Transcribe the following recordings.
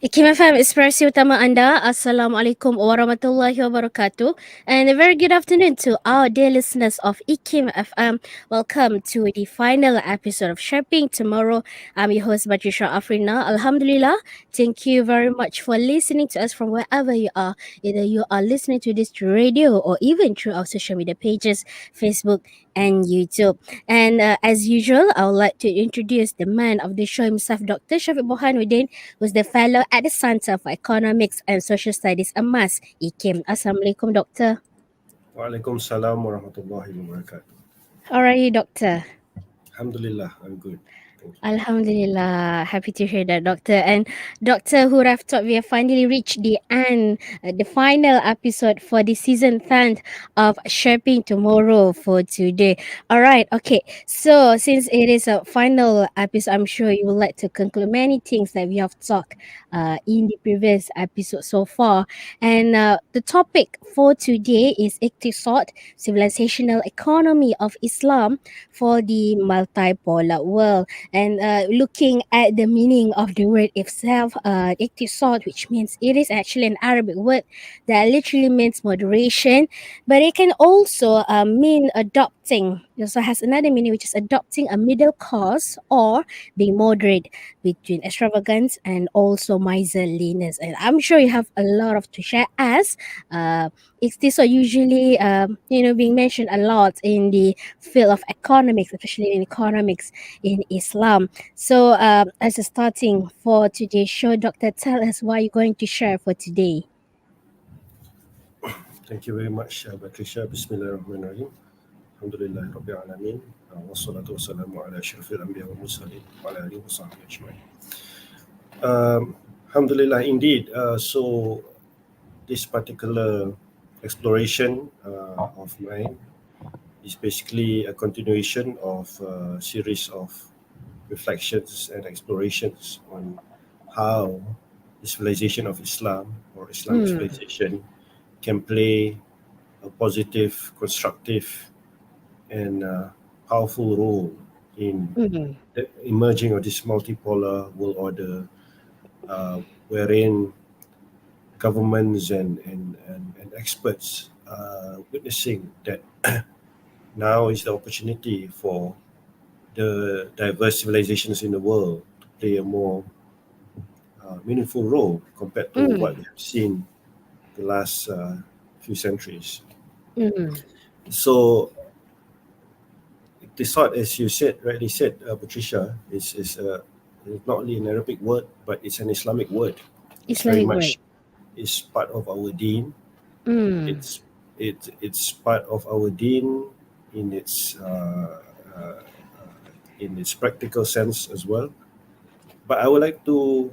Ikim FM, inspirasi utama anda. Assalamualaikum warahmatullahi wabarakatuh. And a very good afternoon to our dear listeners of Ikim FM. Welcome to the final episode of Shaping Tomorrow. I'm your host, Batrisha Afrina. Alhamdulillah. Thank you very much for listening to us from wherever you are. Either you are listening to this through radio or even through our social media pages, Facebook and YouTube. And as usual, I would like to introduce the man of the show himself, Dr. Syafiq Borhanuddin, who's the fellow at the Center for Economics and Social Studies, AMAS, IKIM. Assalamualaikum, Doctor. Waalaikumsalam warahmatullahi wabarakatuh. How are you, Doctor? Alhamdulillah, I'm good. Thank you. Alhamdulillah, happy to hear that, Doctor. And Doctor, who have thought we have finally reached the end, the final episode for the season 10 of Shaping Tomorrow for today. All right, okay. So since it is a final episode, I'm sure you would like to conclude many things that we have talked in the previous episode so far. And the topic for today is Iqtisad, Civilisational Economy of Islam for the Multipolar World. And looking at the meaning of the word itself, Iqtisad, which means it is actually an Arabic word that literally means moderation, but it can also mean adopting. It also has another meaning, which is adopting a middle course or being moderate between extravagance and also miserliness. And I'm sure you have a lot of to share as Iqtisad usually being mentioned a lot in the field of economics, especially in economics in Islam. So, as a starting for today's show, Doctor, tell us what you're going to share for today. Thank you very much, Batrisha. Bismillahirrahmanirrahim. Alhamdulillah Rabbil Alamin. Wassalatu wassalamu ala asyrafil anbiya wal mursalin wa ala alihi wa sahbihi ajma'in. Alhamdulillah, indeed. So, this particular exploration of mine is basically a continuation of a series of reflections and explorations on how the civilization of Islam or Islamic civilization can play a positive, constructive, and powerful role in the emerging of this multipolar world order, wherein governments and experts are witnessing that now is the opportunity for the diverse civilizations in the world to play a more meaningful role compared to what we have seen the last few centuries. So, Iqtisad, as you rightly said, Patricia, is not only an Arabic word, but it's an Islamic word. It's very Islamic word. much is part of our deen. It's part of our deen in its practical sense as well. But I would like to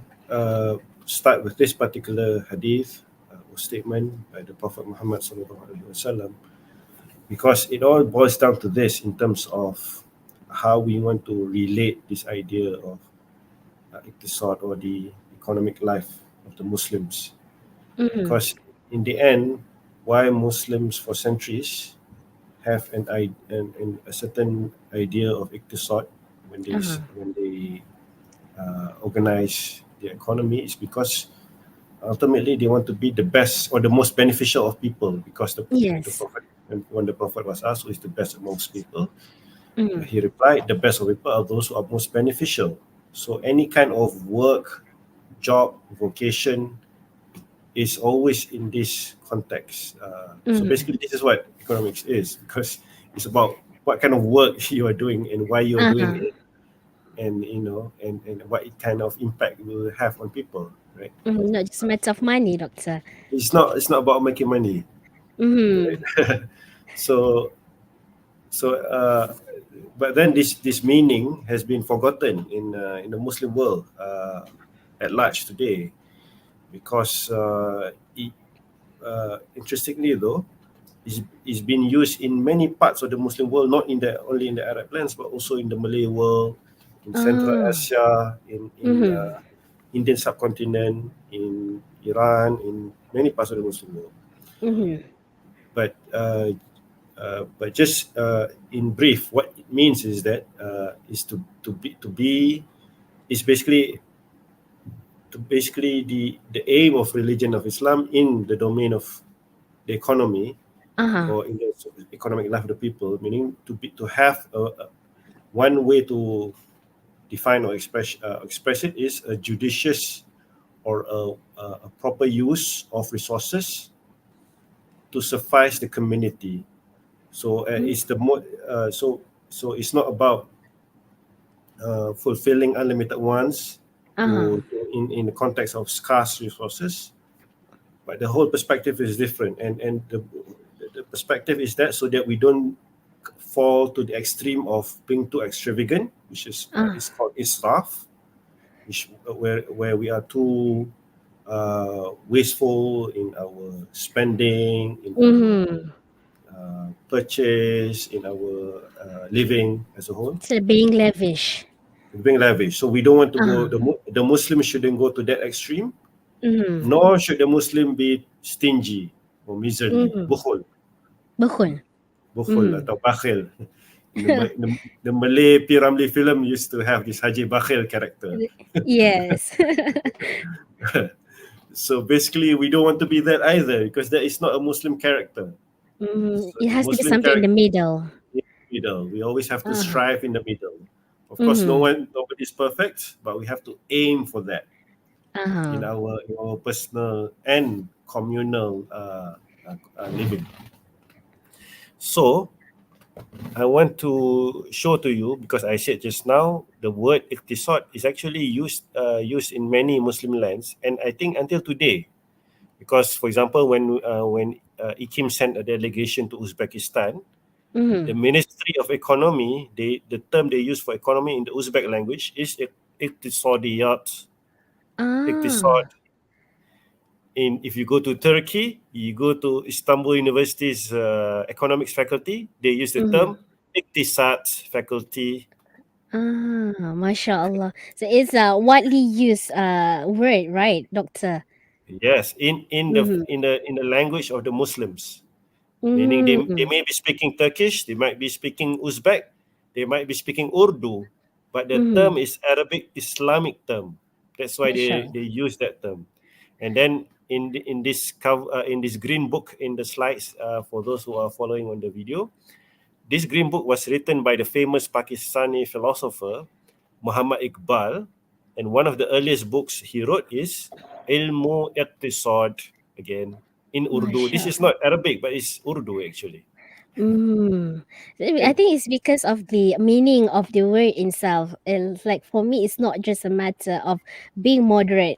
start with this particular hadith or statement by the Prophet Muhammad SAW, because it all boils down to this in terms of how we want to relate this idea of iqtisad or the economic life of the Muslims. Because in the end, why Muslims for centuries have a certain idea of iqtisad when they organize the economy is because ultimately they want to be the best or the most beneficial of people, because the Prophet, when the Prophet was asked who is the best amongst people, he replied, the best of people are those who are most beneficial. So any kind of work, job, vocation is always in this context. So basically this is what economics is, because it's about what kind of work you are doing and why you are doing it, and and what kind of impact it will have on people, right? Not just a matter of money, Doctor. It's not about making money. Right? so but then this meaning has been forgotten in the Muslim world at large today, because interestingly though, is being used in many parts of the Muslim world, not only in the Arab lands, but also in the Malay world, in Central Asia, in Indian subcontinent, in Iran, in many parts of the Muslim world. But just in brief, what it means is that is to be is basically basically the aim of religion of Islam in the domain of the economy Uh-huh. or in the economic life of the people, meaning to have one way to define or express it is a judicious or a proper use of resources to suffice the community. So it's the more so it's not about fulfilling unlimited wants Uh-huh. in the context of scarce resources, but the whole perspective is different, and the perspective is that so that we don't fall to the extreme of being too extravagant, which Uh. is called israf, which where we are too wasteful in our spending, in our Mm-hmm. purchase, in our living as a whole. So being lavish. Being lavish. So we don't want to go. Uh-huh. The Muslim shouldn't go to that extreme, Mm-hmm. nor should the Muslim be stingy or miserly, Mm-hmm. bukhul, Bekhul. bukhul Mm. atau bakhil. The Malay P. Ramlee film used to have this Haji Bakhil character. Yes. So basically, we don't want to be that either because that is not a Muslim character. Mm. So It the has to be Muslim something in the character middle. in the middle. We always have to Uh-huh. strive in the middle. Of course, Mm-hmm. nobody's perfect, but we have to aim for that Uh-huh. in our personal and communal living. So I want to show to you because I said just now the word Iqtisad is actually used in many Muslim lands, and I think until today, because for example when Ikim sent a delegation to Uzbekistan, the Mm-hmm. Ministry of Economy, the term they use for economy in the Uzbek language is Iqtisadiyat. Iqtisad. Ah. In if you go to Turkey, you go to Istanbul University's economics faculty, they use the Mm-hmm. term Iqtisad faculty. Ah, Masha Allah. So it's a widely used word, right, doctor? Yes, Mm-hmm. in the language of the Muslims, meaning they Mm-hmm. may be speaking Turkish, they might be speaking Uzbek, they might be speaking Urdu, but the Mm-hmm. term is Arabic Islamic term. That's why Masha Allah. they use that term. And then in this green book in the slides for those who are following on the video, this green book was written by the famous Pakistani philosopher Muhammad Iqbal, and one of the earliest books he wrote is Ilmu Iqtisad, again in Urdu. This Masha is not Arabic, but it's Urdu actually. Mm. I And think it's because of the meaning of the word itself. It's like for me, it's not just a matter of being moderate.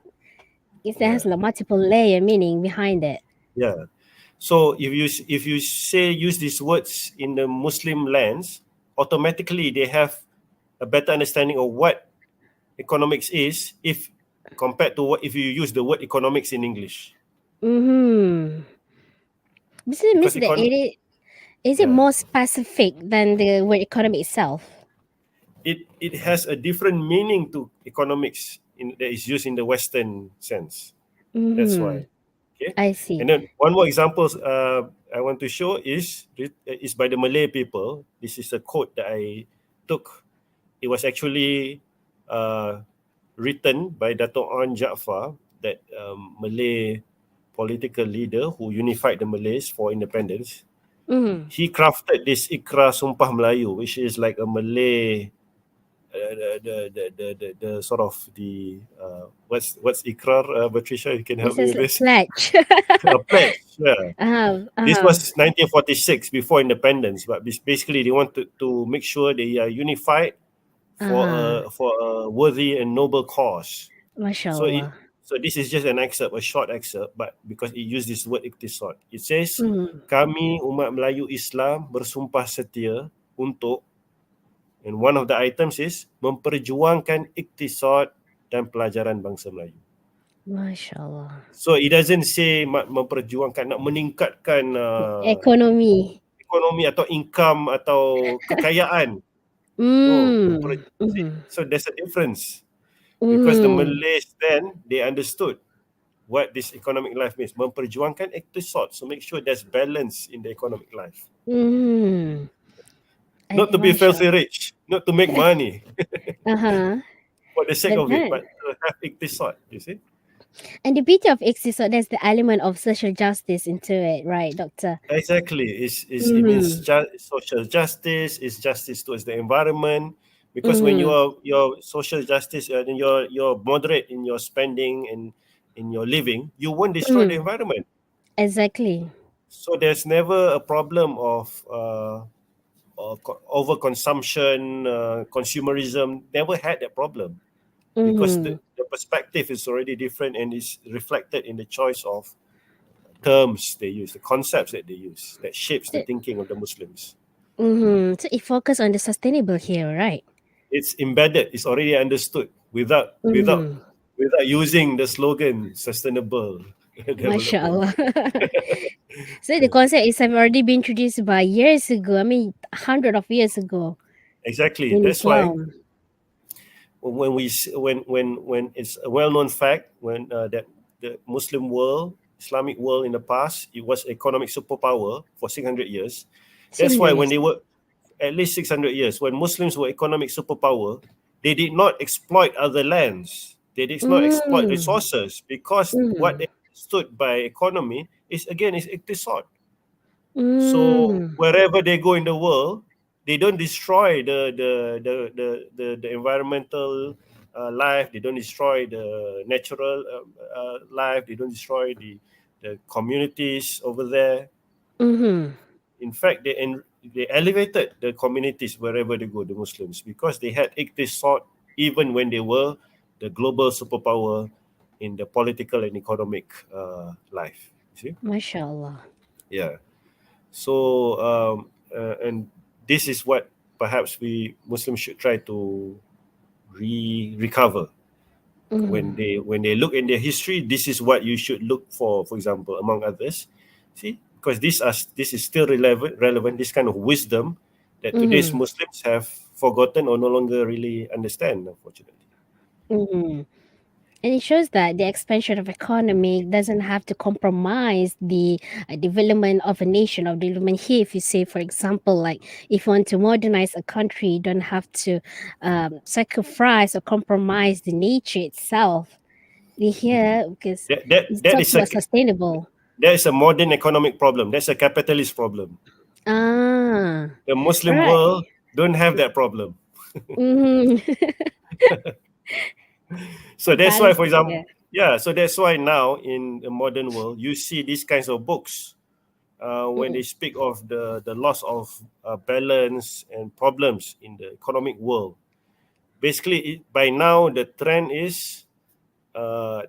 It yeah, has a multiple layer meaning behind it. yeah. So if you say use these words in the Muslim lands, automatically they have a better understanding of what economics is if compared to what if you use the word economics in English. Mm-hmm. This means Because that is it yeah, more specific than the word economy itself? it has a different meaning to economics that is used in the Western sense. That's Mm-hmm. why. Okay, I see. and then one more example I want to show is by the Malay people. This is a quote that I took. It was actually uh, written by Dato' An Jaafar, that Malay political leader who unified the Malays for independence. Mm-hmm. He crafted this Ikrar Sumpah Melayu, which is like a Malay the sort of the what's Ikrar, Patricia, you can help It's me just with like this. pledge. A pledge, yeah. uh-huh. This Uh-huh. was 1946 before independence, but basically they wanted to make sure they are unified Uh-huh. for a worthy and noble cause. So MashaAllah. this is just an excerpt, a short excerpt, but because it used this word iktisad, it says, Mm-hmm. kami umat Melayu Islam bersumpah setia untuk, and one of the items is memperjuangkan iktisad dan pelajaran bangsa Melayu. MashaAllah. So it doesn't say memperjuangkan nak meningkatkan Ekonomi. ekonomi atau income atau kekayaan. No, Mm. Mm-hmm. so there's a difference because the Mm-hmm. Malays then they understood what this economic life means. Memperjuangkan iktisad, so make sure there's balance in the economic life. Mm. Not to be Masya filthy rich, not to make money Uh-huh. for the sake But of it, then, but to have Iqtisad, you see. And the beauty of Iqtisad, there's the element of social justice into it, right, Doctor? Exactly. It means Mm-hmm. social justice, it's justice towards the environment. Because when Mm-hmm. you're social justice and you're moderate in your spending and in your living, you won't destroy the Mm-hmm. environment. Exactly. So there's never a problem of overconsumption, consumerism. Never had that problem because Mm-hmm. the perspective is already different and is reflected in the choice of terms they use, the concepts that they use, that shapes the So, thinking of the Muslims. so it focus on the sustainable here, right? It's embedded, it's already understood Mm-hmm. without using the slogan sustainable development. MashaAllah. So the concept is have already been introduced by years ago. I mean, hundred of years ago Exactly. in That's why Islam. when it's a well-known fact that the Muslim world, Islamic world in the past, it was economic superpower for 600 years. That's why when 600 years. they were at least 600 years, when Muslims were economic superpower, they did not exploit other lands. They did not exploit Mm. resources because what Mm. they stood by economy is again is iqtisad. So Mm. wherever they go in the world, they don't destroy the environmental life. They don't destroy the natural life. They don't destroy the communities over there. Mm-hmm. In fact, they elevated the communities wherever they go, the Muslims, because they had iqtisad even when they were the global superpower in the political and economic life. You see? MashaAllah. Yeah. So and this is what perhaps we Muslims should try to recover Mm-hmm. when they look in their history. This is what you should look for example, among others. See, because this is still relevant. This kind of wisdom that today's Mm-hmm. Muslims have forgotten or no longer really understand, unfortunately. Mm-hmm. And it shows that the expansion of economy doesn't have to compromise the development of a nation or development here. If you say, for example, like if you want to modernize a country, you don't have to sacrifice or compromise the nature itself. We here because it That talks is a about sustainable. that is a modern economic problem. That's a capitalist problem. Ah, The Muslim right. world don't have that problem. Mm-hmm. So that's why, Balance for it example, there. yeah. So that's why now in the modern world, you see these kinds of books when they Mm. speak of the loss of balance and problems in the economic world. Basically, by now the trend is uh,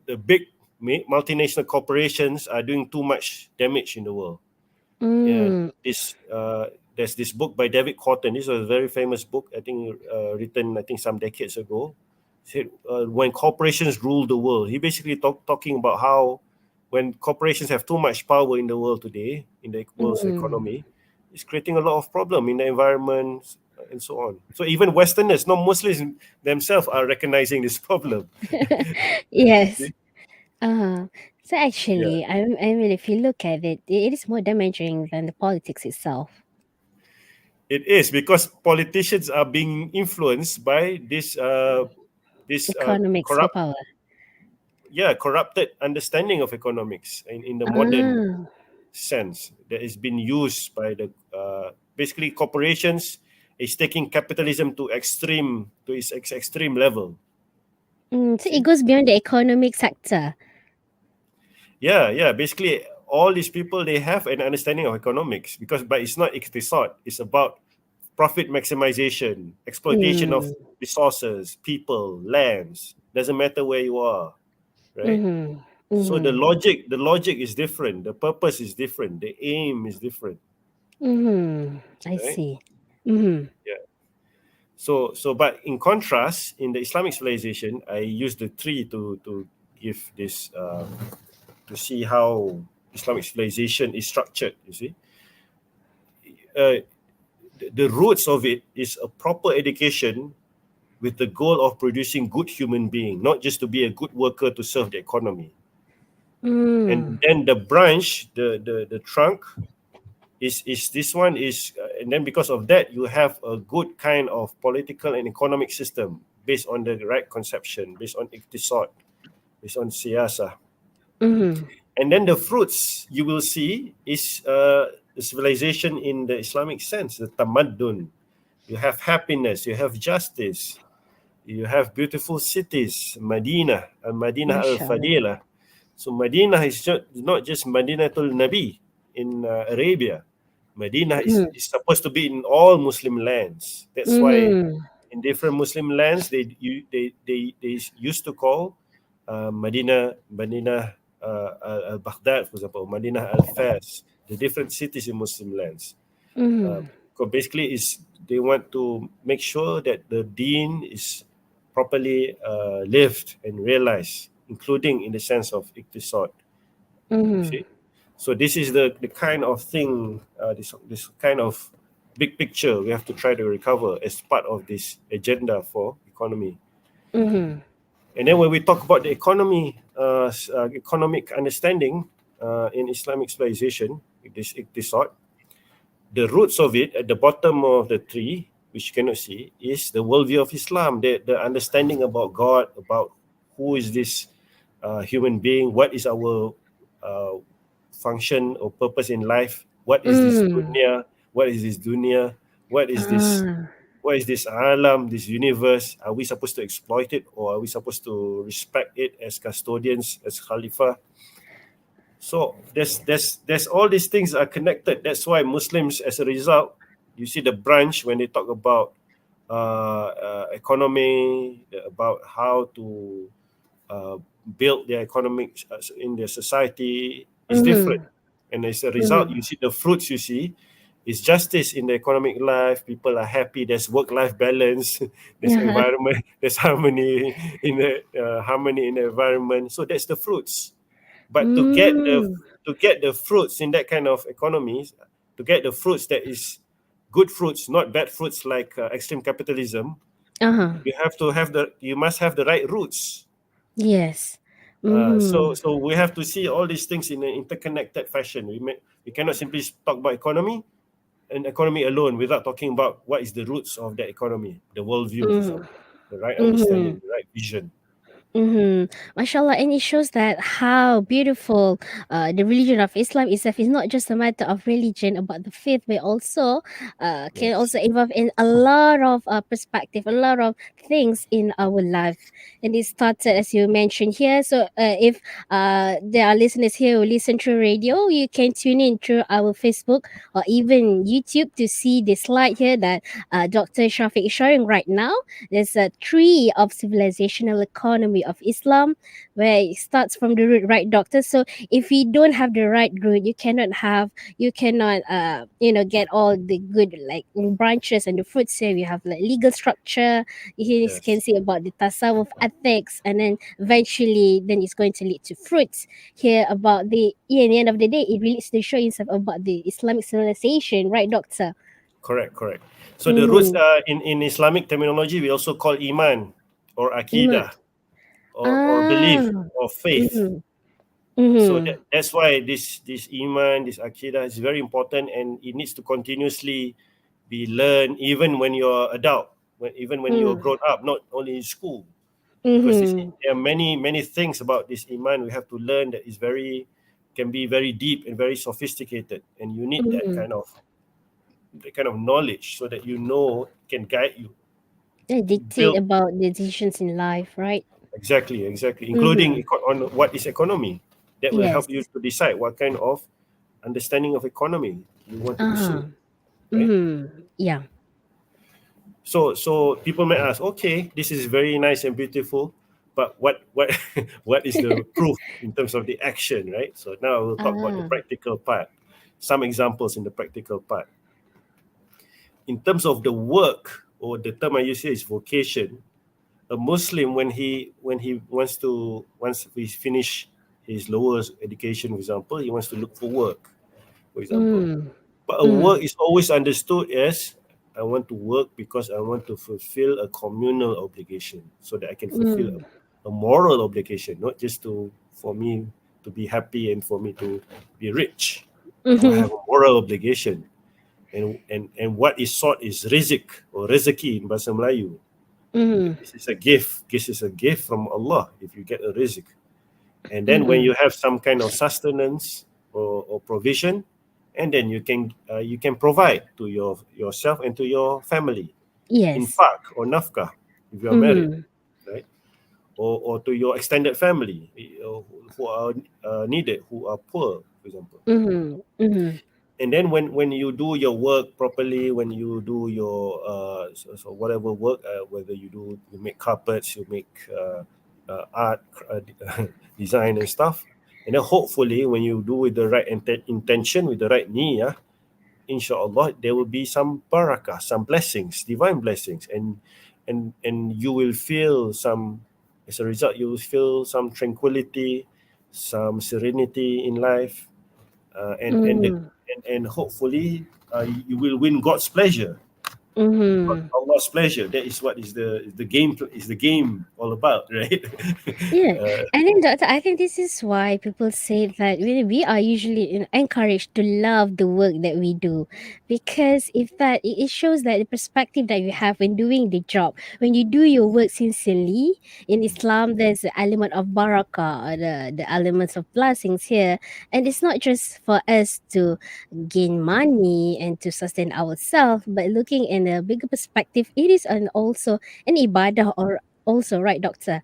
the big multinational corporations are doing too much damage in the world. Yeah, Mm. this there's this book by David Cotton. This was a very famous book, I think, written I think some decades ago. Said when corporations rule the world, he basically talking about how when corporations have too much power in the world today, in the world's Mm. economy, it's creating a lot of problem in the environment and so on. So even Westerners, non Muslims themselves are recognizing this problem. Yes. See? Uh, so Yeah. actually, I mean, if you look at it, it is more damaging than the politics itself. It is because politicians are being influenced by this Economic superpower. corrupted understanding of economics in the modern Ah. sense that is being used by the basically corporations is taking capitalism to its extreme level. So it See, goes beyond the economic sector. yeah, basically all these people they have an understanding of economics because but it's not iqtisad, it's about profit maximization, exploitation of Mm. resources, people, lands, doesn't matter where you are, right? Mm-hmm. So Mm-hmm. the logic is different, the purpose is different, the aim is different, Mm-hmm. I right? see. Mm-hmm. Yeah. So but in contrast, in the Islamic civilization, I use the tree to give this to see how Islamic civilization is structured. You see, uh, the roots of it is a proper education with the goal of producing good human being, not just to be a good worker to serve the economy. And Mm. then the branch, the trunk is this one is and then because of that you have a good kind of political and economic system based on the right conception, based on iqtisad, based on siyasah. Mm-hmm. And then the fruits you will see is the civilization in the Islamic sense, the tamaddun. You have happiness, you have justice, you have beautiful cities, Madinah and Madinah Mashallah. al-Fadilah. So Madinah is not just Madinatul Nabi in Arabia. Madinah Mm-hmm. is supposed to be in all Muslim lands. That's why Mm-hmm. in different Muslim lands they used to call Madinah al-Baghdad, for example, Madinah al-Fas, the different cities in Muslim lands. Mm-hmm. So basically, is they want to make sure that the deen is properly lived and realized, including in the sense of iqtisad. You Mm-hmm. see, so this is the kind of thing, this kind of big picture we have to try to recover as part of this agenda for economy. Mm-hmm. And then when we talk about the economy, economic understanding in Islamic civilization, this iqtisad, the roots of it at the bottom of the tree, which you cannot see, is the worldview of Islam, the understanding about God, about who is this human being, what is our uh, function or purpose in life, Mm. what is this dunya, what is this Ah. what is this alam, this universe? Are we supposed to exploit it or are we supposed to respect it as custodians, as khalifa? So there's all these things are connected. That's why Muslims, as a result, you see the branch when they talk about economy, about how to uh, build their economic in their society is different. Mm-hmm. And as a result, Mm-hmm. you see the fruits. You see is justice in the economic life. People are happy. There's work-life balance. There's Uh-huh. environment. There's harmony in the environment. So that's the fruits. But Mm. to get the fruits in that kind of economies, to get the fruits that is good fruits, not bad fruits like extreme capitalism, Uh-huh. you must have the right roots. Yes. So Mm-hmm. so we have to see all these things in an interconnected fashion. We cannot simply talk about economy and economy alone without talking about what is the roots of that economy, the worldview, for Mm-hmm. example, the right Mm-hmm. understanding, the right vision. Mm-hmm. Mashallah, and it shows that how beautiful the religion of Islam itself is not just a matter of religion about the faith, but also can Yes, also involve in a lot of perspective, a lot of things in our life. And it started as you mentioned here. So if there are listeners here who listen through radio, you can tune in through our Facebook or even YouTube to see the slide here that Dr. Shafiq is showing right now. There's a tree of civilizational economy of Islam where it starts from the root, right, doctor? So if you don't have the right root, you cannot get all the good like branches and the fruits here. You have like legal structure. You can yes, see about the tasawwuf ethics, and then eventually then it's going to lead to fruits. Here about in the end of the day, it really is the showing about the Islamic civilization, right, doctor? correct. So the roots Mm-hmm. in Islamic terminology we also call iman or Iman. akidah or Ah. belief or faith. Mhm. So Mhm. that's why this iman, this akidah is very important, and it needs to continuously be learned even when you're adult, even when you're Mm. grown up, not only in school. Because Mhm. there are many things about this iman we have to learn that is very can be very deep and very sophisticated, and you need Mhm. that kind of knowledge so that you know can guide you They dictate build about the decisions in life, right? exactly, including Mhm. on what is economy. That will help you Yes. to decide what kind of understanding of economy you want to pursue, Uh-huh. right? Mhm. Yeah. So people may ask, okay, this is very nice and beautiful, but what what is the proof in terms of the action, right? So now we'll talk about the Ah. practical part. Some examples in the practical part. In terms of the work, or the term I use here is vocation, a Muslim once he finish his lower education, for example, he wants to look for work, for example. Mm. But a Mm. work is always understood as I want to work because I want to fulfill a communal obligation, so that I can fulfill Mm. a moral obligation, not just to for me to be happy and for me to be rich. I Mhm. have a moral obligation, and what is sought is rizik or rezeki in bahasa Melayu. Mm-hmm. This is a gift. This is a gift from Allah if you get a rizq. And then when Mm-hmm. you have some kind of sustenance or provision, and then you can provide to yourself and to your family, Yes. infaq or nafkah if you are married, Mm-hmm. right? Or to your extended family who are needed, who are poor, for example. Mm-hmm. Mm-hmm. And then when you do your work properly, when you do your so whatever work, whether you make carpets, you make art, design and stuff, and then hopefully when you do with the right intention, with the right niyyah, inshallah there will be some barakah, some blessings, divine blessings, and you will feel some, as a result you will feel some tranquility, some serenity in life, Mm-hmm. and hopefully you will win God's pleasure, Mm-hmm. Allah's pleasure. That is what is the game all about, right? Yeah, uh, and then doctor, I think this is why people say that we are usually encouraged to love the work that we do, because if that it shows that the perspective that you have when doing the job, when you do your work sincerely in Islam, there's the element of barakah, or the elements of blessings here, and it's not just for us to gain money and to sustain ourselves, but looking in a bigger perspective, it is an also an ibadah or also right, doctor.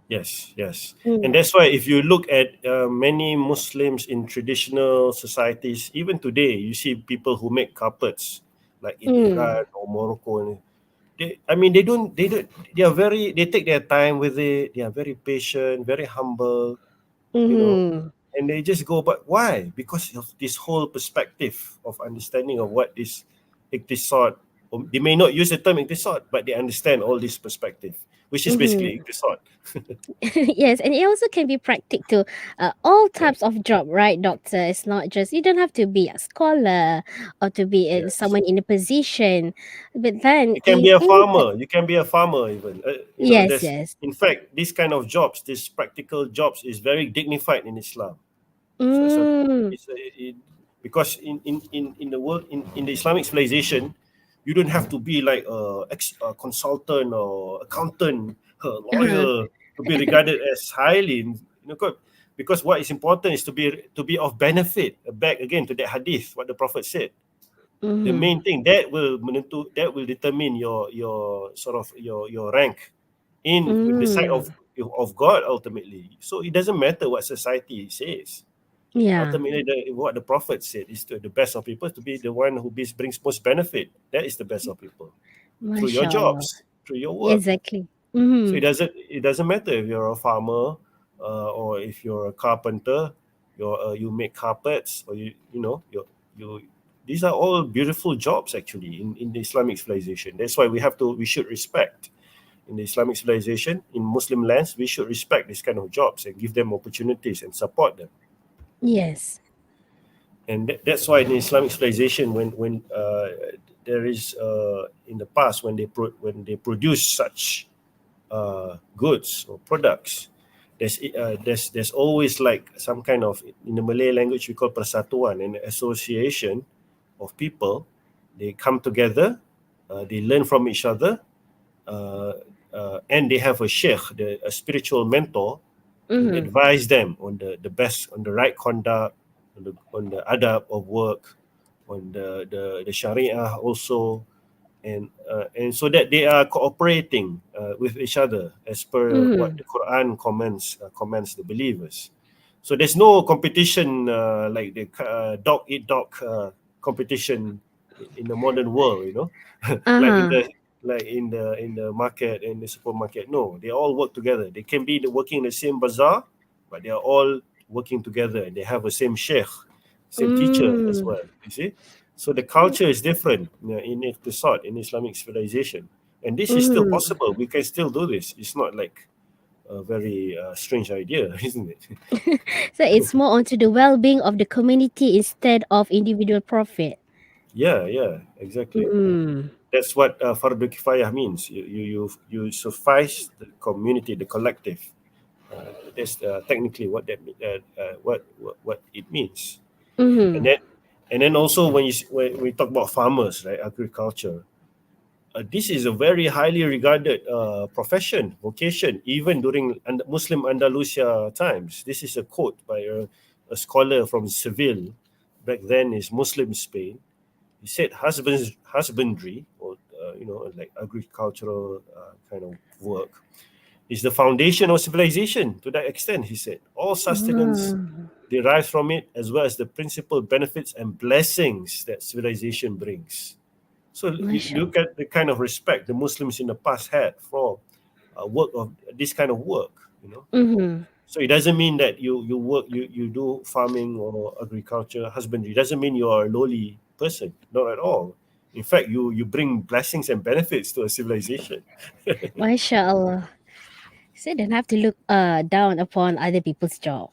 yes, yes. And Mm. that's why if you look at many Muslims in traditional societies, even today you see people who make carpets, like in Iran Mm. or Morocco. And I mean, they don't, they are very, they take their time with it. They are very patient, very humble, you know, Mhm. and they just go. But why? Because of this whole perspective of understanding of what is Iqtisad. They may not use the term Iqtisad, but they understand all this perspective, which is basically Mhm. Iqtisad. Yes, and it also can be practical to all Yeah. types of job, right, doctor? It's not just you don't have to be a scholar or to be Yes. someone in a position, but then You can in be a any type. farmer. You can be a farmer even. Yes, There's, yes. in fact, this kind of jobs, this practical jobs, is very dignified in Islam. So Mm. it's because in the world, in the Islamic civilization, you don't have to be like a consultant or accountant, a Uh-huh. lawyer to be regarded as highly, because what is important is to be of benefit. Back again to that hadith, what the Prophet said. The Mm-hmm. main thing that will determine your sort of your rank in the sight Mm. of God ultimately. So it doesn't matter what society says. Yeah. Ultimately, what the Prophet said is to the best of people to be the one who brings most benefit. That is the best of people through your MashaAllah. jobs, through your work. Exactly. So Mm-hmm. it doesn't matter if you're a farmer or if you're a carpenter, you make carpets, or you these are all beautiful jobs actually in the Islamic civilization. That's why we should respect in the Islamic civilization in Muslim lands. We should respect this kind of jobs and give them opportunities and support them. Yes. And that's why in Islamic civilization, when there is in the past when they produce such goods or products, there's always like some kind of, in the Malay language we call persatuan, an association of people. They come together, they learn from each other, uh, and they have a sheikh, a spiritual mentor, to Mm-hmm. advise them on the best, on the right conduct, on the adab of work, on the sharia also, and so that they are cooperating with each other as per what Mm-hmm. the Quran commands the believers. So there's no competition like the dog eat dog competition in the modern world, like Uh-huh. in the market, in the supermarket. No, they all work together. They can be working in the same bazaar, but they are all working together, and they have the same sheikh, same teacher as Mm. well. You see, so the culture is different, in Iqtisad, in Islamic civilization, and this is still Mm-hmm. possible. We can still do this. It's not like a very strange idea, isn't it? So it's more onto the well-being of the community instead of individual profit. Yeah, yeah, exactly. Mm. That's what fardu kifayah means. You suffice the community, the collective. That's technically what what it means. And Mm-hmm. then and then also when we talk about farmers, right, agriculture, this is a very highly regarded profession, vocation, even during Muslim Andalusia times. This is a quote by a scholar from Seville, back then is Muslim Spain. He said husbandry, or like agricultural kind of work, is the foundation of civilization. To that extent, he said, all sustenance Mm, derives from it, as well as the principal benefits and blessings that civilization brings. So you mashallah. look at the kind of respect the Muslims in the past had for work of this kind of work. Mm-hmm. So it doesn't mean that you do farming or agriculture, husbandry. It doesn't mean you are a lowly person. Not at all. In fact, you bring blessings and benefits to a civilization. Mashallah. So you don't have to look down upon other people's job.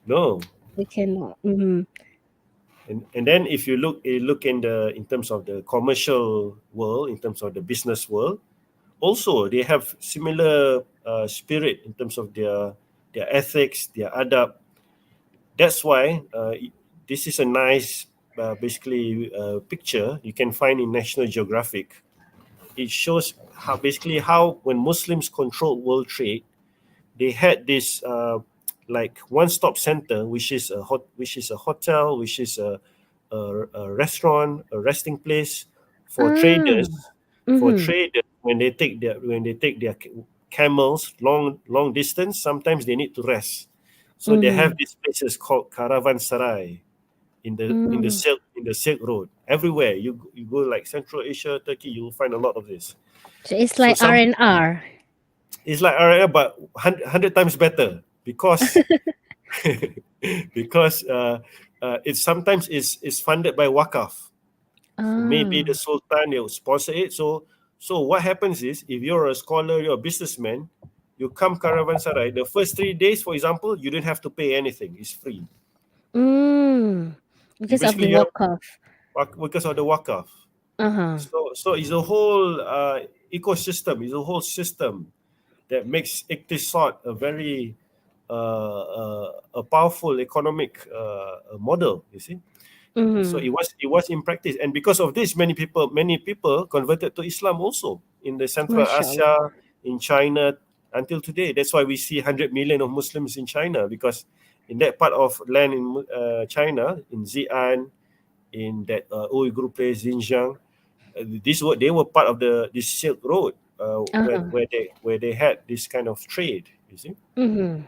No. We cannot. Mm-hmm. And then if you look in terms of the commercial world, in terms of the business world, also they have similar spirit in terms of their ethics, their adab. That's why this is a nice basically picture you can find in National Geographic. It shows how when Muslims controlled world trade, they had this like one-stop center, which is a hotel, which is a restaurant, a resting place for Ah. traders. For Mm-hmm. traders, when they take their camels long distance, sometimes they need to rest. So they have Mm-hmm. these places called caravanserai Mm. in the Silk Road. Everywhere you go, like Central Asia, Turkey, you will find a lot of this. So it's So like R some and R. it's like RIA, but hundred times better because because it's sometimes is funded by wakaf. So maybe the Ah. sultan will sponsor it. So what happens is, if you're a scholar, you're a businessman, you come caravanserai. The first 3 days, for example, you don't have to pay anything. It's free. Mm. You Because of the basically have walk-off. because of the wakaf. Uh-huh. So it's a whole ecosystem. It's a whole system that makes Iqtisad a very a powerful economic model. You see, so Mm-hmm. it was in practice, and because of this, many people converted to Islam also in the Central Mashallah. Asia, in China until today. That's why we see 100 million of Muslims in China, because in that part of land in China, in Xi'an, in that Uyghur place, Xinjiang, they were part of this Silk Road, where Uh-huh. they had this kind of trade. You see, Mm-hmm.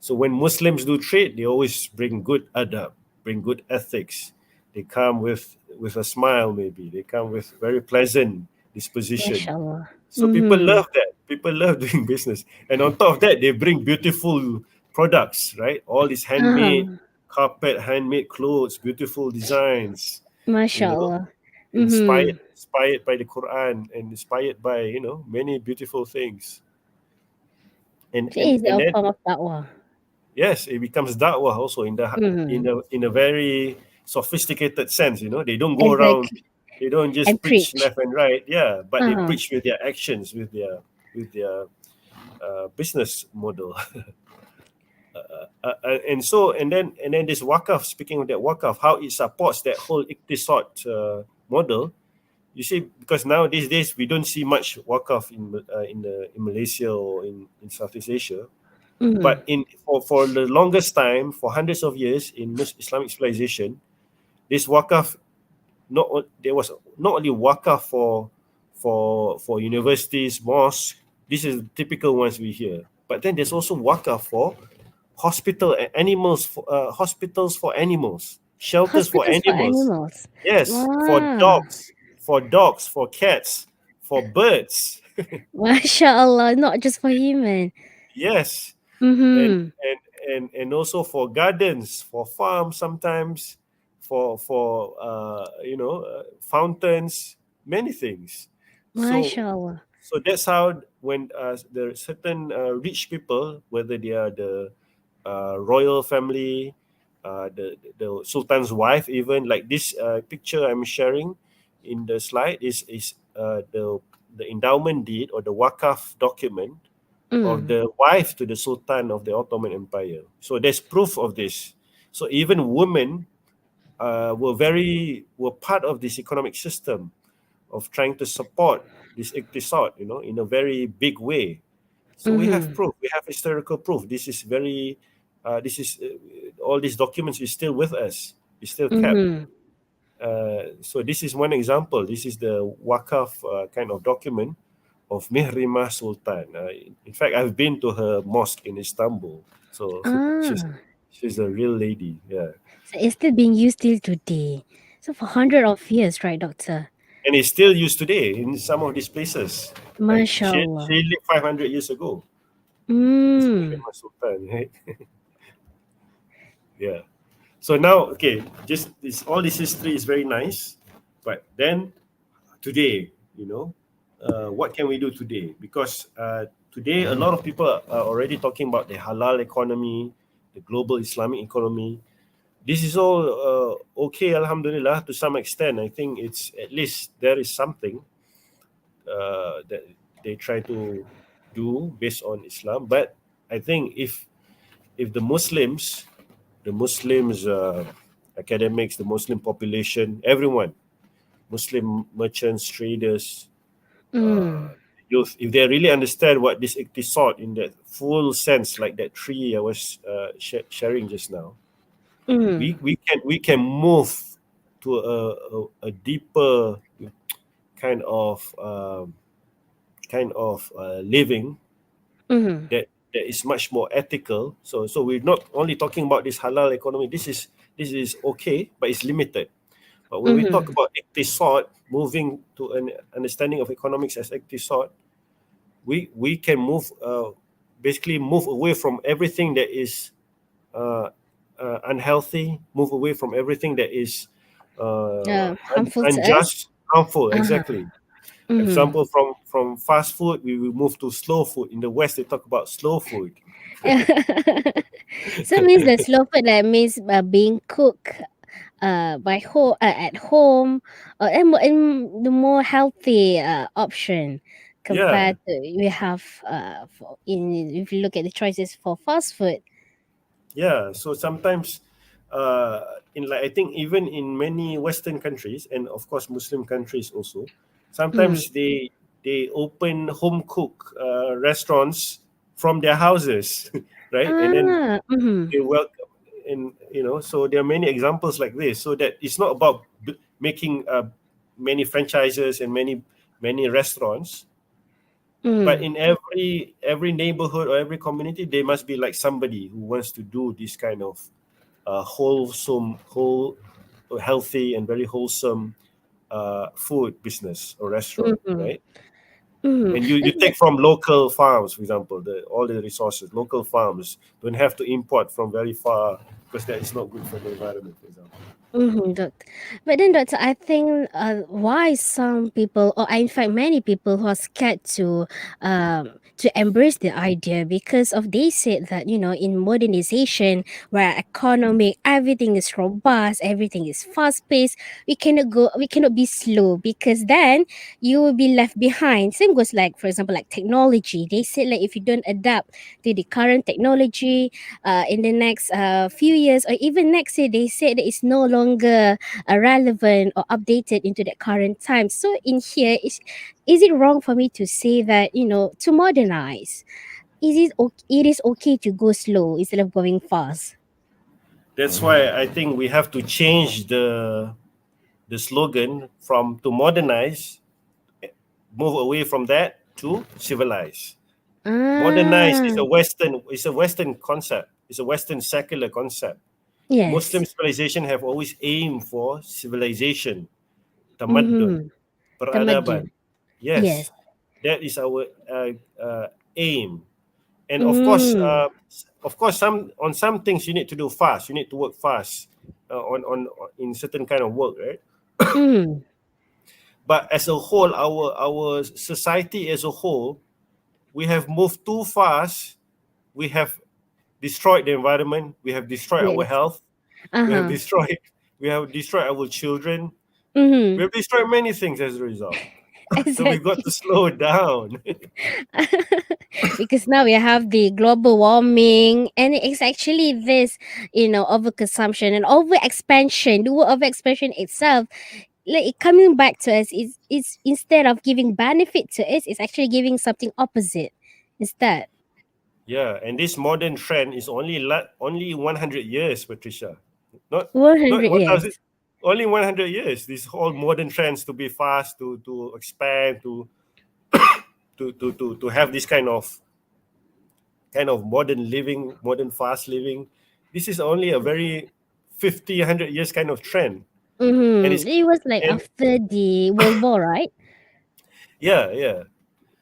so when Muslims do trade, they always bring good adab, bring good ethics. They come with a smile, maybe they come with very pleasant disposition. Mashallah. So people Mm-hmm. love that. People love doing business, and on top of that, they bring beautiful products, right? All these handmade Uh-huh. carpet, handmade clothes, beautiful designs, you know, Mashallah. inspired Mm-hmm. inspired by the Quran and inspired by many beautiful things. And So and it's and a then form of da'wah. yes, it becomes da'wah also Mm-hmm. in a very sophisticated sense. They don't go around, Exactly. they don't just And preach preach. left and right. Yeah, but they Uh-huh. preach with their actions, with their business model. And then this wakaf. Speaking of that wakaf, how it supports that whole iktisad model. You see, because now these days we don't see much wakaf in Malaysia or in Southeast Asia. Mm-hmm. But for the longest time, for hundreds of years in Islamic civilization, this wakaf, there was not only wakaf for universities, mosques. This is the typical ones we hear. But then there's also wakaf for hospitals for animals, shelters for Hospitals for animals. animals. Yes, Wow. for dogs, for cats, for birds. Mashallah. Not just for human. Yes, and Mm-hmm. and also for gardens, for farms sometimes, for fountains, many things. So Mashallah. so that's how, when the certain rich people, whether they are the royal family, the sultan's wife, even like this picture I'm sharing in the slide is the endowment deed or the wakaf document of Mm. the wife to the Sultan of the Ottoman Empire. So there's proof of this. So even women were part of this economic system of trying to support this Iqtisad, in a very big way. So we have Mhm. proof. We have historical proof. This is very. This is all these documents is still with us. Is still kept. Mhm. So this is one example. This is the Wakaf kind of document of Mihrimah Sultan. In fact, I've been to her mosque in Istanbul. So she's Ah, she's a real lady. Yeah, so it's still being used till today. So for hundred of years, right, doctor? and it's still used today in some of these places. Right? She Mashallah. lived 500 years ago. This Mm. Mihrimah Sultan. Right? Yeah. So now, okay, just this all this history is very nice, but then today, what can we do today? Because today a lot of people are already talking about the halal economy, the global Islamic economy. This is all okay, alhamdulillah, to some extent. I think it's at least there is something that they try to do based on Islam. But I think if the Muslims, academics, the Muslim population, everyone, Muslim merchants, traders, Mm. youth, if they really understand what this Iqtisad in that full sense, like that tree I was sharing just now, Mm. we can move to a deeper kind of living Mm. that is much more ethical. So we're not only talking about this halal economy. This is okay, but it's limited. But when we talk Mm. about Iqtisad, moving to an understanding of economics as Iqtisad, we can basically move away from everything that is uh, unhealthy, move away from everything that is Harmful to us. unjust, harmful. Uh-huh. Exactly. Mm. Example, from fast food, we will move to slow food. In the West, they talk about slow food. So means the slow food that means being cooked by home at home, and the more healthy option Yeah, compared to we have in if you look at the choices for fast food. yeah. So sometimes, in like I think even in many Western countries and of course Muslim countries also, Mm. sometimes they open home cook restaurants from their houses, right? And then Ah. Mm-hmm. they welcome, and so there are many examples like this. So that it's not about making many franchises and many restaurants, but Mm. in every neighborhood or every community there must be like somebody who wants to do this kind of whole healthy and very wholesome food business or restaurant, Mm-hmm. right? Mm-hmm. And you take from local farms, for example, all the resources, local farms don't have to import from very far because that is not good for the environment, for example. Mm-hmm, doctor. But then, doctor, I think why some people, or in fact many people, who are scared to embrace the idea because of they said that in modernization where economic everything is robust, everything is fast paced, we cannot be slow because then you will be left behind. Same goes like for example like technology. They said like if you don't adapt to the current technology in the next few years or even next year, they said that it's no longer relevant or updated into the current time. So in here, is it wrong for me to say that to modernize? It is okay to go slow instead of going fast? That's why I think we have to change the slogan from to modernize, move away from that to civilize. Modernize is Ah, a Western concept. It's a Western secular concept. yes. Muslim civilization have always aimed for civilization, tamaddun, Mm-hmm. peradaban. Tamadun. Yes, Yes. that is our aim. And Mm. of course, some things you need to do fast. You need to work fast on in certain kind of work, right? Mm. But as a whole, our society as a whole, we have moved too fast. We have destroyed the environment. We have destroyed our Yes. health. We have Uh-huh. destroyed we have destroyed our children. We Mm-hmm. have destroyed many things as a result. So we've got to Exactly. slow down. Because now we have the global warming and it's actually this overconsumption and over expansion. The word over expansion itself like coming back to us is instead of giving benefit to us, it's actually giving something opposite instead. Yeah, and this modern trend is only 100 years, Patricia. Not 100 1,000, years. only 100 years. These whole modern trends to be fast, to expand, to have this kind of modern living, modern fast living. This is only a very 50, 100 years kind of trend. And it's It was like and after the World War, right? yeah, yeah.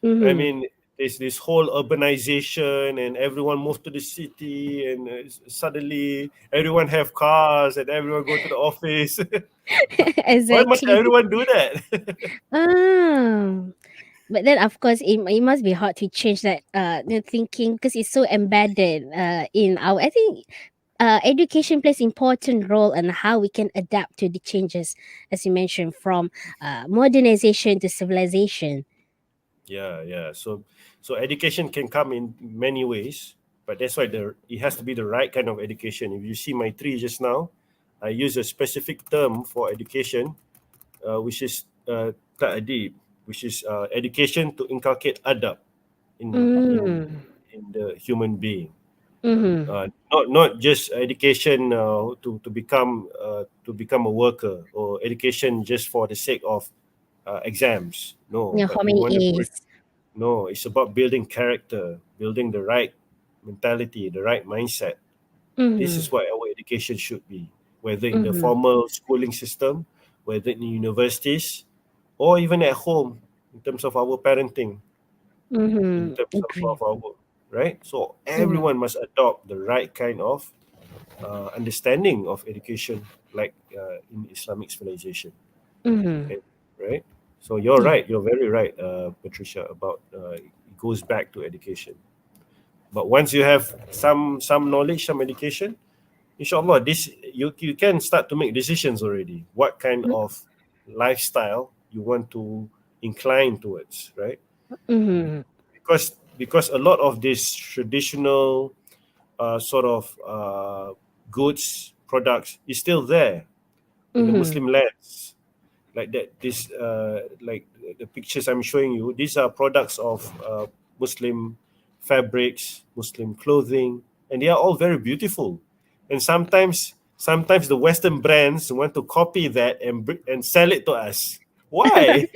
I Mm-hmm. mean, there's this whole urbanization, and everyone moved to the city, and suddenly everyone have cars, and everyone go to the office. Why must Exactly. everyone do that? Ah. But then, of course, it must be hard to change that thinking because it's so embedded in our. I think education plays important role in how we can adapt to the changes, as you mentioned, from modernization to civilization. Yeah, yeah. So education can come in many ways, but that's why it has to be the right kind of education. If you see my tree just now, I use a specific term for education, which is ta'adib, which is education to inculcate adab in in Mm. in the human being. Mm-hmm. Not just education to become a worker, or education just for the sake of exams. No, Yeah, but how we many want to do it. A's? No, it's about building character, building the right mentality, the right mindset. This Mm-hmm. is what our education should be, whether in the Mm-hmm. formal schooling system, whether in universities, or even at home in terms of our parenting, in Mm-hmm. terms Agree. of our right. So Mm-hmm. everyone must adopt the right kind of understanding of education, like in Islamic civilization. Mm-hmm. And- right? So you're Yeah. right. You're very right, Patricia, about it goes back to education. But once you have some knowledge, some education, inshallah, this you can start to make decisions already. What kind of lifestyle you want to incline towards, right? Mm-hmm. Because a lot of these traditional sort of goods products is still there in the Mm-hmm. Muslim lands, like that. This like the pictures I'm showing you, these are products of Muslim fabrics, Muslim clothing, and they are all very beautiful. And sometimes the Western brands want to copy that and sell it to us. Why?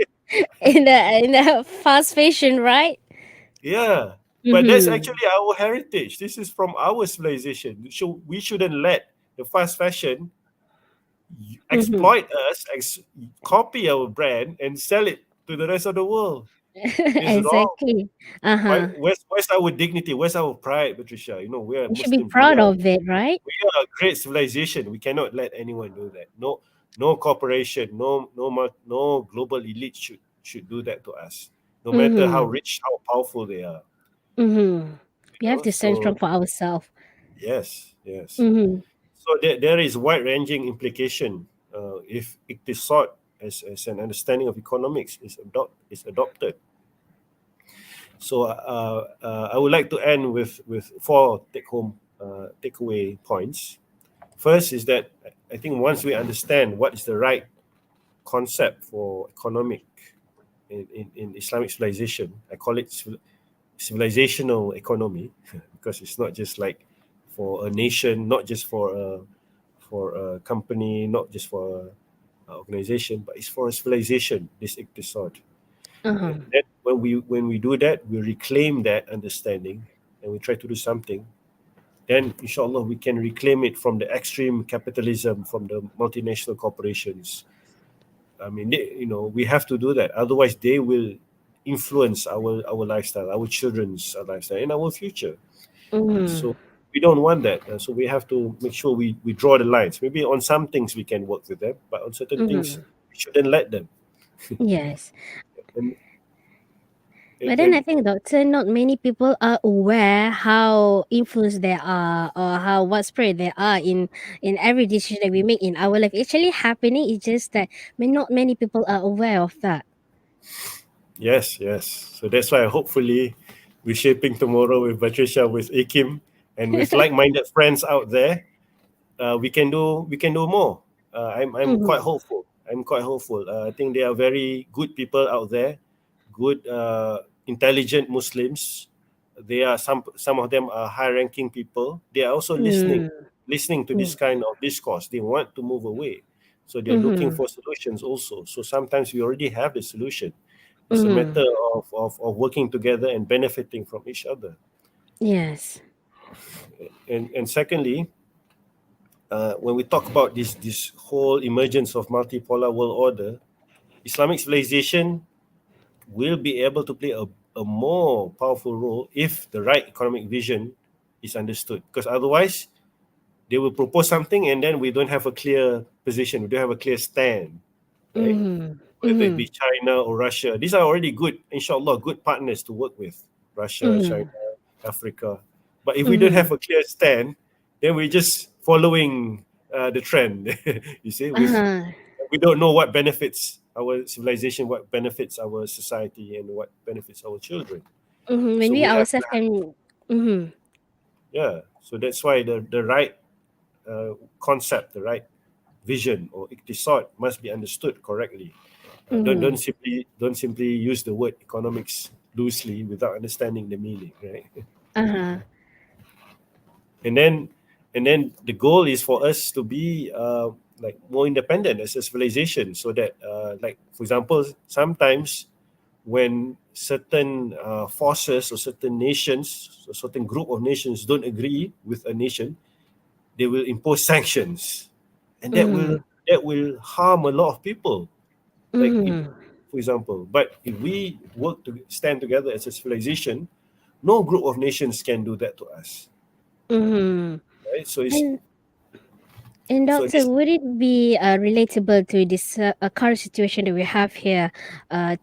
In the fast fashion, right? Yeah, but that's Mm-hmm. actually our heritage. This is from our civilization. So we shouldn't let the fast fashion Mm-hmm. exploit us, copy our brand, and sell it to the rest of the world. It is wrong. Exactly. Uh-huh. Where's our dignity? Where's our pride, Patricia? You know, we are You should be Muslims. proud of it, right? We are a great civilization. We cannot let anyone do that. No, no corporation, no global elite should do that to us. No matter how Mm-hmm. rich, how powerful they are. Mm-hmm. We You have know, to stand strong so for ourselves. yes, yes. Mm-hmm. So there is wide-ranging implication if Iqtisad as an understanding of economics is adopted. So I would like to end with four takeaway points. First is that I think once we understand what is the right concept for economic in Islamic civilization, I call it civilizational economy because it's not just like for a nation, not just for a company, not just for a organization, but it's for a civilization. This Iqtisad, Uh-huh. and that when we do that, we reclaim that understanding, and we try to do something. Then, inshallah, we can reclaim it from the extreme capitalism, from the multinational corporations. I mean, we have to do that. Otherwise, they will influence our lifestyle, our children's lifestyle, and our future. Mm-hmm. So we don't want that. So we have to make sure we draw the lines. Maybe on some things we can work with them, but on certain things Mm-hmm. we shouldn't let them. Yes. And, and, But then I and think, doctor, not many people are aware how influenced they are or how widespread they are in every decision that we make in our life. Actually happening. It's just that not many people are aware of that. yes, yes. So that's why hopefully we're shaping tomorrow with Patricia, with Akim, and with like-minded friends out there. We can do more. I'm quite Mm-hmm. hopeful. I'm quite hopeful. I think there are very good people out there, good, intelligent Muslims. They are some of them are high-ranking people. They are also Mm. listening to this Mm. kind of discourse. They want to move away, so they are looking Mm-hmm. for solutions also. So sometimes we already have the solution. It's a Mm-hmm. matter of working together and benefiting from each other. Yes. And secondly, when we talk about this whole emergence of multipolar world order, Islamic civilization will be able to play a more powerful role if the right economic vision is understood. Because otherwise, they will propose something and then we don't have a clear position, we don't have a clear stand, right? Mm-hmm. Whether it Mm-hmm. be China or Russia, these are already good, inshallah, good partners to work with. Russia, China, Mm-hmm. Africa. But if we don't Mm-hmm. have a clear stand, then we're just following the trend. You see, Uh-huh. we don't know what benefits our civilization, what benefits our society, and what benefits our children. Mm-hmm. When So we we have to ourselves can. Mm-hmm. yeah. So that's why the right concept, the right vision or Iqtisad must be understood correctly. Mm-hmm. Don't simply use the word economics loosely without understanding the meaning, right? Uh-huh. and then and then the goal is for us to be like more independent as a civilization, so that like for example, sometimes when certain forces or certain nations, or certain group of nations don't agree with a nation, they will impose sanctions, and Mm-hmm. that will harm a lot of people. Like if, Mm-hmm. for example, but if we work to stand together as a civilization, no group of nations can do that to us, Mm-hmm. right? So it's And And so doctor, this would it be relatable to this current situation that we have here,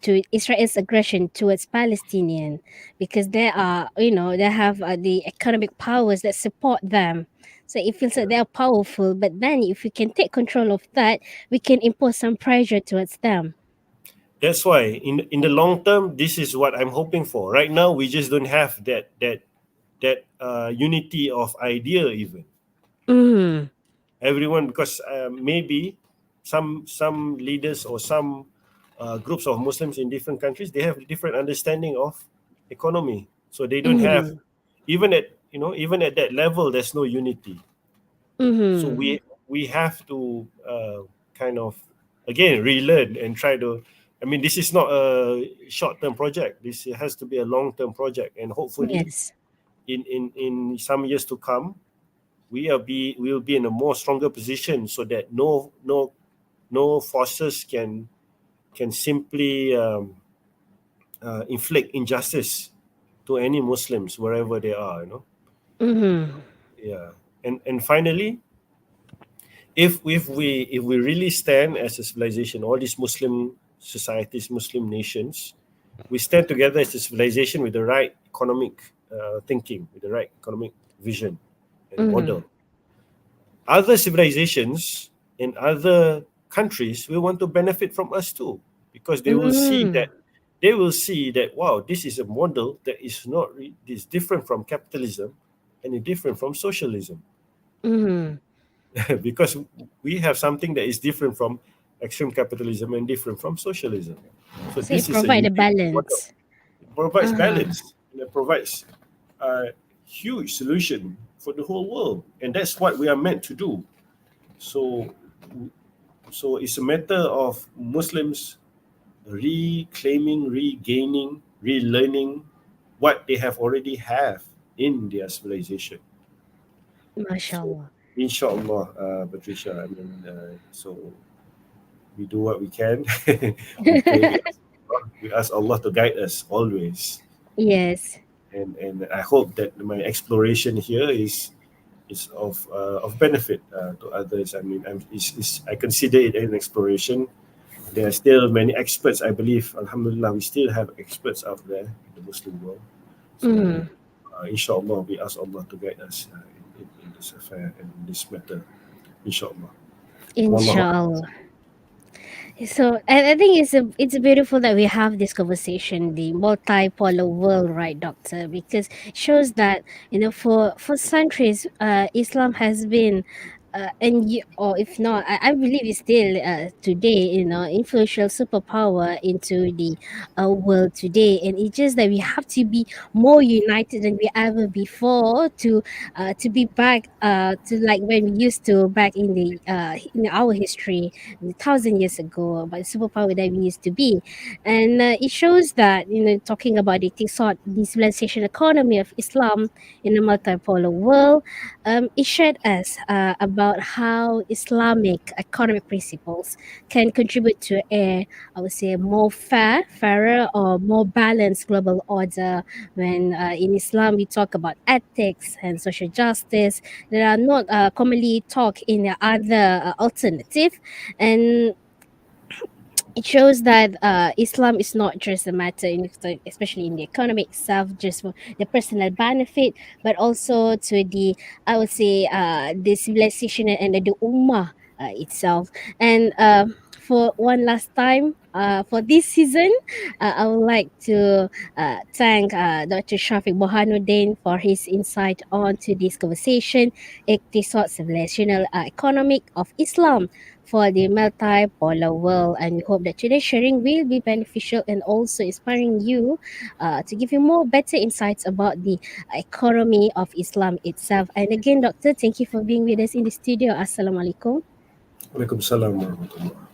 to Israel's aggression towards Palestinian, because they are, they have the economic powers that support them. So it feels like they are powerful, but then if we can take control of that, we can impose some pressure towards them. That's why in the long term, this is what I'm hoping for. Right now, we just don't have that unity of idea even. Mm, Everyone, because maybe some leaders or some groups of Muslims in different countries, they have different understanding of economy, so they don't have, mm, even at that level, there's no unity. So mm, we have to kind of again relearn and try to. I mean, this is not a short-term project. This has to be a long-term project, and hopefully, yes. in some years to come, we will be in a more stronger position, so that no forces can simply inflict injustice to any Muslims wherever they are. Mm, Yeah, and finally, if we really stand as a civilization, all these Muslim societies, Muslim nations, we stand together as a civilization with the right economic thinking, with the right economic vision and mm, model. Other civilizations in other countries will want to benefit from us too, because mm, they will see that, wow, this is a model that is not is different from capitalism and is different from socialism. mm. Because we have something that is different from extreme capitalism and different from socialism. So So it this is a provide a unique model. balance. It provides Uh-huh. balance, and it provides a huge solution for the whole world, and that's what we are meant to do. So, so it's a matter of Muslims reclaiming, regaining, relearning what they have already have in their civilization. So, MashaAllah. inshallah, Patricia, I mean, so we do what we can. We pray, we ask Allah to guide us always. Yes. And I hope that my exploration here is of benefit to others. I mean, I consider it an exploration. There are still many experts. I believe, Alhamdulillah, we still have experts out there in the Muslim world. So, Mm, inshallah, we ask Allah to guide us in this affair and in this matter. Inshallah. Wallahu a'lam. inshallah. So I think it's beautiful that we have this conversation, the multipolar world, right, doctor? Because it shows that for centuries, Islam has been and you, or if not, I believe it's still today, influential superpower into the world today. And it's just that we have to be more united than we ever before to be back to like when we used to back in the in our history, 1,000 years ago, about the superpower that we used to be. And it shows that, talking about the Iqtisad, the civilization economy of Islam in a multipolar world, it shared us about how Islamic economic principles can contribute to I would say, more fairer, or more balanced global order. When in Islam we talk about ethics and social justice that are not commonly talked in the other alternative. And it shows that Islam is not just a matter, especially in the economic itself, just for the personal benefit, but also to the, I would say, the civilization and the ummah itself. And for one last time, for this season, I would like to thank Dr. Syafiq Borhanuddin for his insight onto this conversation, Iqtisad, Civilisational Economic of Islam for the multipolar world. And we hope that today's sharing will be beneficial and also inspiring you to give you more better insights about the economy of Islam itself. And again, Doctor, thank you for being with us in the studio. Assalamualaikum. Waalaikumsalam warahmatullah.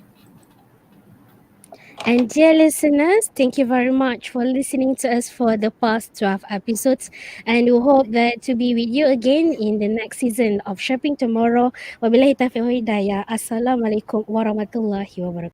And dear listeners, thank you very much for listening to us for the past 12 episodes. And we hope that to be with you again in the next season of Shopping Tomorrow. Wabillahi taufiq wa hidayah. Assalamualaikum warahmatullahi wabarakatuh.